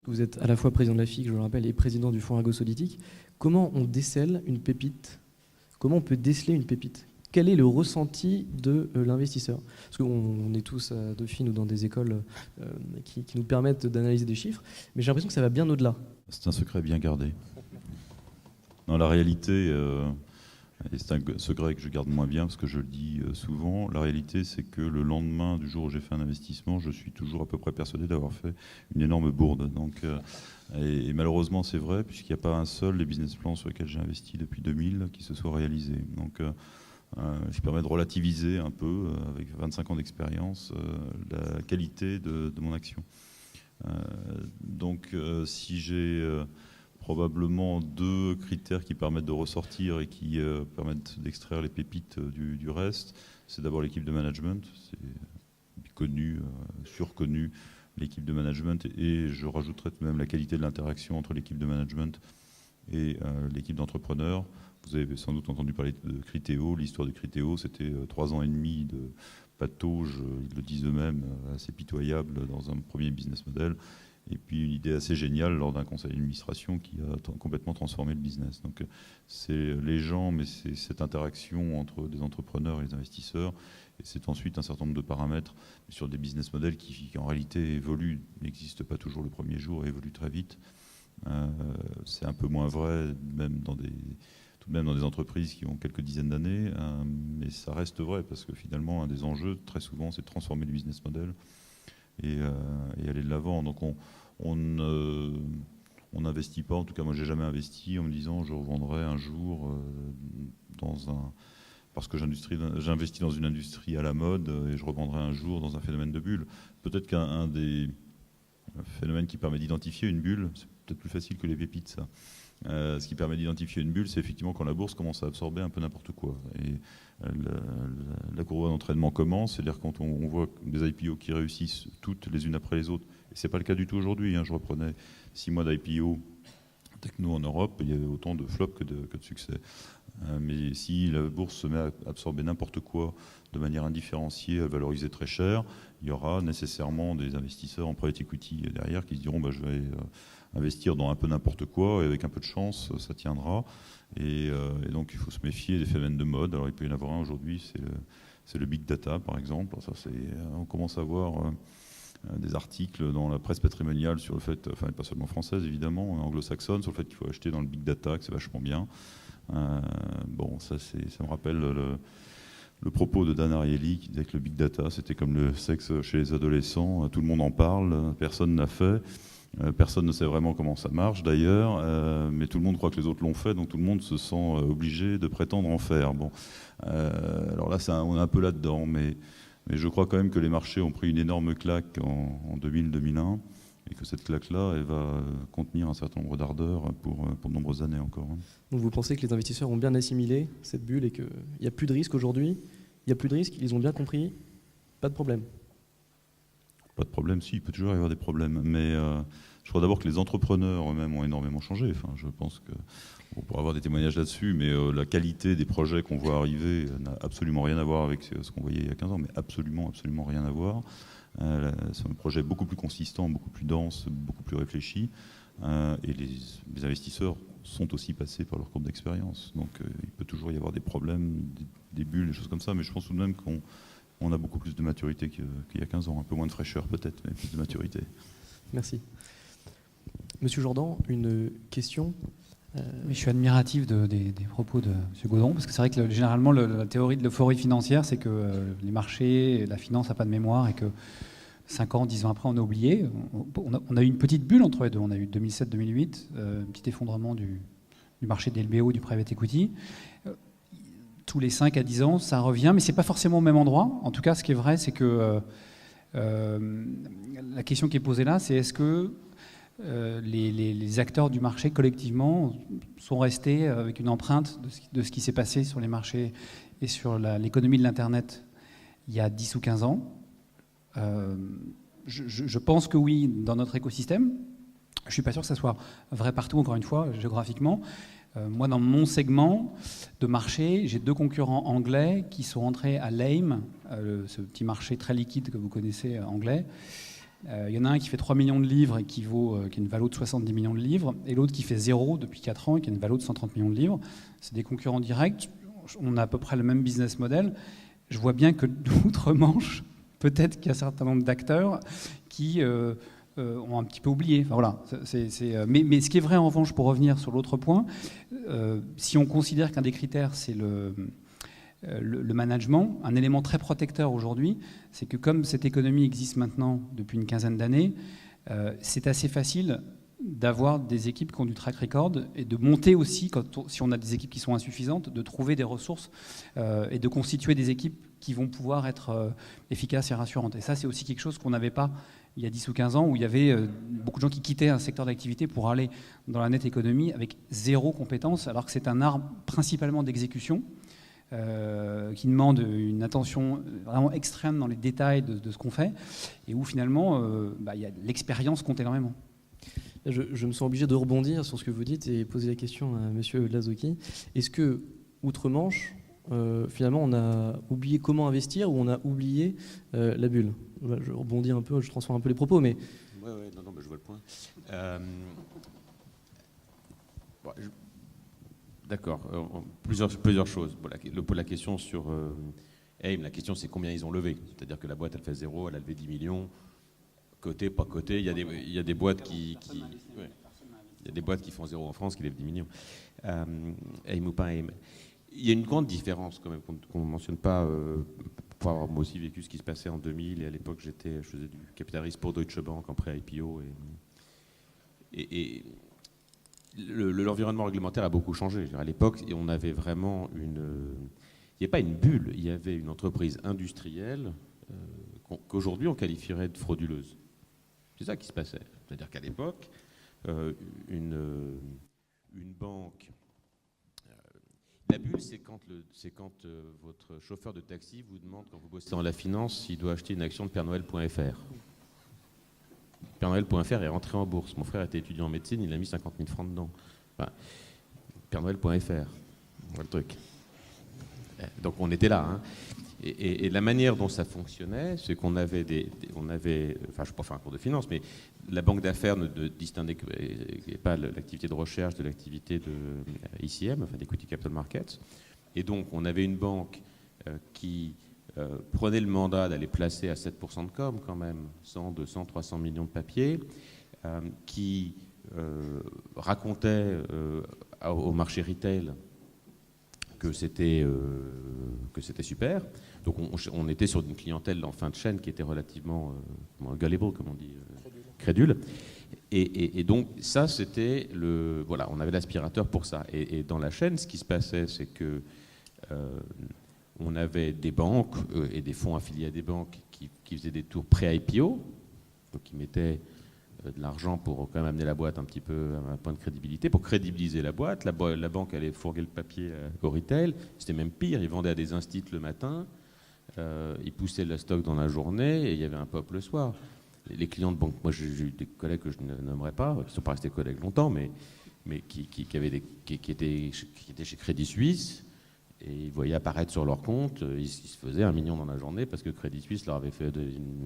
Vous êtes à la fois président de la FIC, je le rappelle, et président du Fonds Ergosolitique. Comment on décèle une pépite? Comment on peut déceler une pépite? Quel est le ressenti de l'investisseur? Parce qu'on est tous à Dauphine ou dans des écoles qui nous permettent d'analyser des chiffres, mais j'ai l'impression que ça va bien au-delà. C'est un secret bien gardé. Dans la réalité, et c'est un secret que je garde moins bien parce que je le dis souvent, la réalité c'est que le lendemain du jour où j'ai fait un investissement, je suis toujours à peu près persuadé d'avoir fait une énorme bourde. Donc, et malheureusement c'est vrai puisqu'il n'y a pas un seul des business plans sur lesquels j'ai investi depuis 2000 qui se soit réalisé. Donc je permets de relativiser un peu, avec 25 ans d'expérience, la qualité de mon action. Donc si j'ai probablement deux critères qui permettent de ressortir et qui permettent d'extraire les pépites du reste, c'est d'abord l'équipe de management, c'est connu, surconnu, l'équipe de management, et je rajouterais tout de même la qualité de l'interaction entre l'équipe de management et l'équipe d'entrepreneurs. Vous avez sans doute entendu parler de Criteo. L'histoire de Criteo, c'était 3 ans et demi de patauge, ils le disent eux-mêmes, assez pitoyable dans un premier business model. Et puis une idée assez géniale lors d'un conseil d'administration qui a complètement transformé le business. Donc c'est les gens, mais c'est cette interaction entre des entrepreneurs et les investisseurs. Et c'est ensuite un certain nombre de paramètres sur des business models qui en réalité évoluent, n'existent pas toujours le premier jour et évoluent très vite. C'est un peu moins vrai même tout de même dans des entreprises qui ont quelques dizaines d'années, mais ça reste vrai parce que finalement un des enjeux très souvent c'est de transformer le business model et aller de l'avant. Donc on n'investit pas, en tout cas moi j'ai jamais investi en me disant je revendrai un jour parce que j'investis dans une industrie à la mode et je revendrai un jour dans un phénomène de bulle. Peut-être qu'un des phénomènes qui permet d'identifier une bulle, c'est peut-être plus facile que les pépites ça. Ce qui permet d'identifier une bulle, c'est effectivement quand la bourse commence à absorber un peu n'importe quoi. Et la courbe d'entraînement commence, c'est-à-dire quand on voit des IPO qui réussissent toutes les unes après les autres. Et ce n'est pas le cas du tout aujourd'hui. Je reprenais 6 mois d'IPO techno en Europe, il y avait autant de flops que de succès. Mais si la bourse se met à absorber n'importe quoi de manière indifférenciée, à valoriser très cher, il y aura nécessairement des investisseurs en private equity derrière qui se diront je vais investir dans un peu n'importe quoi et avec un peu de chance ça tiendra. Et donc il faut se méfier des phénomènes de mode. Alors il peut y en avoir un aujourd'hui, c'est le big data par exemple. Ça, on commence à voir des articles dans la presse patrimoniale sur le fait, enfin pas seulement française évidemment, anglo-saxonne, sur le fait qu'il faut acheter dans le big data, que c'est vachement bien. Bon, ça me rappelle le propos de Dan Ariely qui disait que le big data c'était comme le sexe chez les adolescents, tout le monde en parle, personne n'a fait. Personne ne sait vraiment comment ça marche d'ailleurs, mais tout le monde croit que les autres l'ont fait, donc tout le monde se sent obligé de prétendre en faire. Bon, alors là, on est un peu là-dedans, mais je crois quand même que les marchés ont pris une énorme claque en 2000-2001, et que cette claque-là, elle va contenir un certain nombre d'ardeurs pour de nombreuses années encore. Donc vous pensez que les investisseurs ont bien assimilé cette bulle et qu'il n'y a plus de risque aujourd'hui? Il n'y a plus de risque, ils ont bien compris, pas de problème? Pas de problème, si, il peut toujours y avoir des problèmes, mais je crois d'abord que les entrepreneurs eux-mêmes ont énormément changé. Enfin, je pense qu'on pourra avoir des témoignages là-dessus, mais la qualité des projets qu'on voit arriver n'a absolument rien à voir avec ce qu'on voyait il y a 15 ans, mais absolument, absolument rien à voir. C'est un projet beaucoup plus consistant, beaucoup plus dense, beaucoup plus réfléchi, et les investisseurs sont aussi passés par leur courbe d'expérience. Donc il peut toujours y avoir des problèmes, des bulles, des choses comme ça, mais je pense tout de même qu'on a beaucoup plus de maturité qu'il y a 15 ans, un peu moins de fraîcheur peut-être, mais plus de maturité. Merci. Monsieur Jourdan, une question? Oui, je suis admiratif des propos de M. Gaudron, parce que c'est vrai que généralement la théorie de l'euphorie financière, c'est que les marchés et la finance n'ont pas de mémoire et que 5 ans, 10 ans après, on a oublié. On a eu une petite bulle entre les deux. On a eu 2007-2008, un petit effondrement du marché des LBO, du private equity. Tous les 5 à 10 ans, ça revient, mais ce n'est pas forcément au même endroit. En tout cas, ce qui est vrai, c'est que la question qui est posée là, c'est est-ce que les acteurs du marché, collectivement, sont restés avec une empreinte de ce qui s'est passé sur les marchés et sur l'économie de l'Internet il y a 10 ou 15 ans. Je pense que oui, dans notre écosystème. Je ne suis pas sûr que ça soit vrai partout, encore une fois, géographiquement. Moi, dans mon segment de marché, j'ai 2 concurrents anglais qui sont entrés à l'AIM, ce petit marché très liquide que vous connaissez anglais. Il y en a un qui fait 3 millions de livres et qui a une valeur de 70 millions de livres, et l'autre qui fait 0 depuis 4 ans et qui a une valeur de 130 millions de livres. C'est des concurrents directs. On a à peu près le même business model. Je vois bien que d'outre-Manche, peut-être qu'il y a un certain nombre d'acteurs qui ont un petit peu oublié. Enfin, voilà. Mais ce qui est vrai, en revanche, pour revenir sur l'autre point, si on considère qu'un des critères, c'est le management, un élément très protecteur aujourd'hui, c'est que comme cette économie existe maintenant depuis une quinzaine d'années, c'est assez facile d'avoir des équipes qui ont du track record et de monter aussi, si on a des équipes qui sont insuffisantes, de trouver des ressources et de constituer des équipes qui vont pouvoir être efficaces et rassurantes. Et ça, c'est aussi quelque chose qu'on n'avait pas il y a 10 ou 15 ans, où il y avait beaucoup de gens qui quittaient un secteur d'activité pour aller dans la net économie avec 0 compétence, alors que c'est un art principalement d'exécution, qui demande une attention vraiment extrême dans les détails de ce qu'on fait, et où finalement, l'expérience compte énormément. Je me sens obligé de rebondir sur ce que vous dites et poser la question à M. Lazoki. Est-ce que, outre-Manche, finalement, on a oublié comment investir ou on a oublié la bulle? Je rebondis un peu, je transforme un peu les propos, mais... Oui, non, je vois le point. D'accord, plusieurs choses. La question sur AIM, la question c'est combien ils ont levé. C'est-à-dire que la boîte, elle fait 0, elle a levé 10 millions. Côté, pas côté, il y a des boîtes qui il y a des boîtes qui font 0 en France, qui lèvent 10 millions. AIM ou pas AIM. Il y a une grande différence quand même qu'on ne mentionne pas, pour avoir moi aussi vécu ce qui se passait en 2000, et à l'époque je faisais du capital risque pour Deutsche Bank en pré-IPO, et l'environnement réglementaire a beaucoup changé. À l'époque, on avait vraiment il n'y a pas une bulle, il y avait une entreprise industrielle qu'aujourd'hui on qualifierait de frauduleuse. C'est ça qui se passait. C'est-à-dire qu'à l'époque, une banque... La bulle, c'est quand votre chauffeur de taxi vous demande, quand vous bossez dans la finance, s'il doit acheter une action de PèreNoël.fr. PèreNoël.fr est rentré en bourse. Mon frère était étudiant en médecine, il a mis 50 000 francs dedans. Enfin, PèreNoël.fr, voilà le truc. Donc on était là. Hein. Et la manière dont ça fonctionnait, c'est qu'on avait je ne vais pas faire un cours de finance, mais la banque d'affaires ne distinguait pas l'activité de recherche de l'activité de ICM, enfin d'Equity Capital Markets. Et donc on avait une banque qui prenait le mandat d'aller placer à 7% de com quand même, 100, 200, 300 millions de papiers, qui racontait au marché retail que c'était super. Donc on était sur une clientèle en fin de chaîne qui était relativement gullible, comme on dit, crédule. Et donc ça, c'était voilà, on avait l'aspirateur pour ça. Et dans la chaîne, ce qui se passait, c'est que on avait des banques et des fonds affiliés à des banques qui faisaient des tours pré-IPO, donc qui mettaient de l'argent pour quand même amener la boîte un petit peu à un point de crédibilité, pour crédibiliser la boîte. La banque allait fourguer le papier au retail. C'était même pire, ils vendaient à des instits le matin, ils poussaient le stock dans la journée et il y avait un pop le soir. Les clients de banque, moi j'ai eu des collègues que je ne nommerai pas, qui ne sont pas restés collègues longtemps, mais qui étaient chez Crédit Suisse, et ils voyaient apparaître sur leur compte, ils se faisaient 1 million dans la journée parce que Crédit Suisse leur avait fait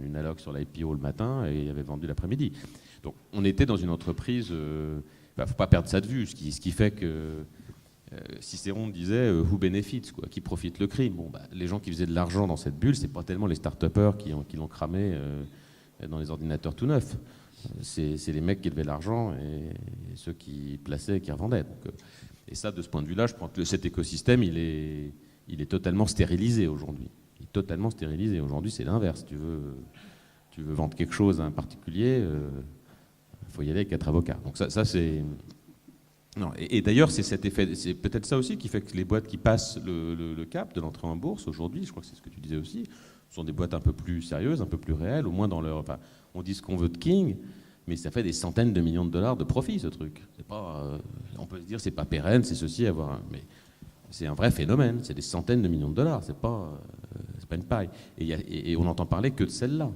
une alloc sur l'IPO le matin et avait vendu l'après-midi. Donc on était dans une entreprise, il ne faut pas perdre ça de vue, ce qui fait que Cicéron disait who benefits, quoi, qui profite le crime. Bon, les gens qui faisaient de l'argent dans cette bulle, c'est pas tellement les start-upers qui l'ont cramé dans les ordinateurs tout neufs. C'est les mecs qui levaient l'argent et ceux qui plaçaient et qui revendaient. Donc, et ça, de ce point de vue-là, je pense que cet écosystème, il est totalement stérilisé aujourd'hui. Il est totalement stérilisé. Aujourd'hui, c'est l'inverse. Tu veux vendre quelque chose à un particulier, il faut y aller avec 4 avocats. Donc ça c'est... Non. Et d'ailleurs, c'est cet effet, c'est peut-être ça aussi qui fait que les boîtes qui passent le cap de l'entrée en bourse aujourd'hui, je crois que c'est ce que tu disais aussi, sont des boîtes un peu plus sérieuses, un peu plus réelles, au moins dans leur... Enfin, on dit ce qu'on veut de King, mais ça fait des centaines de millions de dollars de profit, ce truc. C'est pas, on peut se dire c'est pas pérenne, c'est ceci, mais c'est un vrai phénomène. C'est des centaines de millions de dollars, c'est pas une paille. Et on n'entend parler que de celle-là.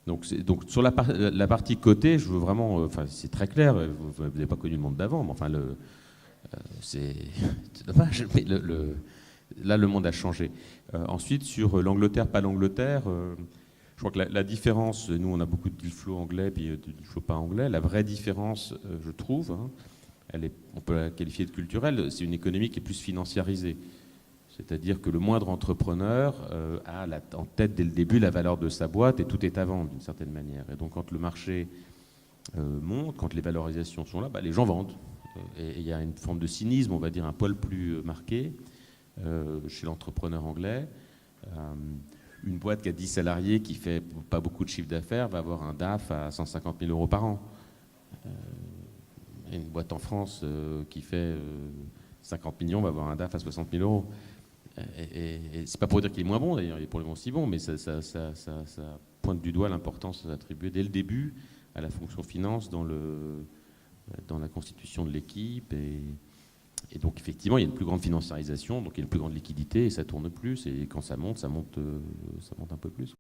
Donc sur la partie cotée, je veux vraiment, enfin c'est très clair. Vous n'avez pas connu le monde d'avant, mais enfin c'est dommage. Mais là, le monde a changé. Ensuite, sur l'Angleterre, pas l'Angleterre. crois que la différence, nous on a beaucoup de deal flow anglais puis de deal flow pas anglais. La vraie différence, je trouve, hein, on peut la qualifier de culturelle, c'est une économie qui est plus financiarisée. C'est-à-dire que le moindre entrepreneur a en tête dès le début la valeur de sa boîte et tout est à vendre d'une certaine manière. Et donc quand le marché monte, quand les valorisations sont là, les gens vendent. Et il y a une forme de cynisme, on va dire, un poil plus marqué chez l'entrepreneur anglais. Une boîte qui a 10 salariés, qui fait pas beaucoup de chiffre d'affaires, va avoir un DAF à 150 000 euros par an. Et une boîte en France qui fait 50 millions va avoir un DAF à 60 000 euros. Et c'est pas pour dire qu'il est moins bon, d'ailleurs, il est probablement aussi bon, mais ça pointe du doigt l'importance attribuée dès le début à la fonction finance dans la constitution de l'équipe. Et donc, effectivement, il y a une plus grande financiarisation, donc il y a une plus grande liquidité, et ça tourne plus. Et quand ça monte un peu plus.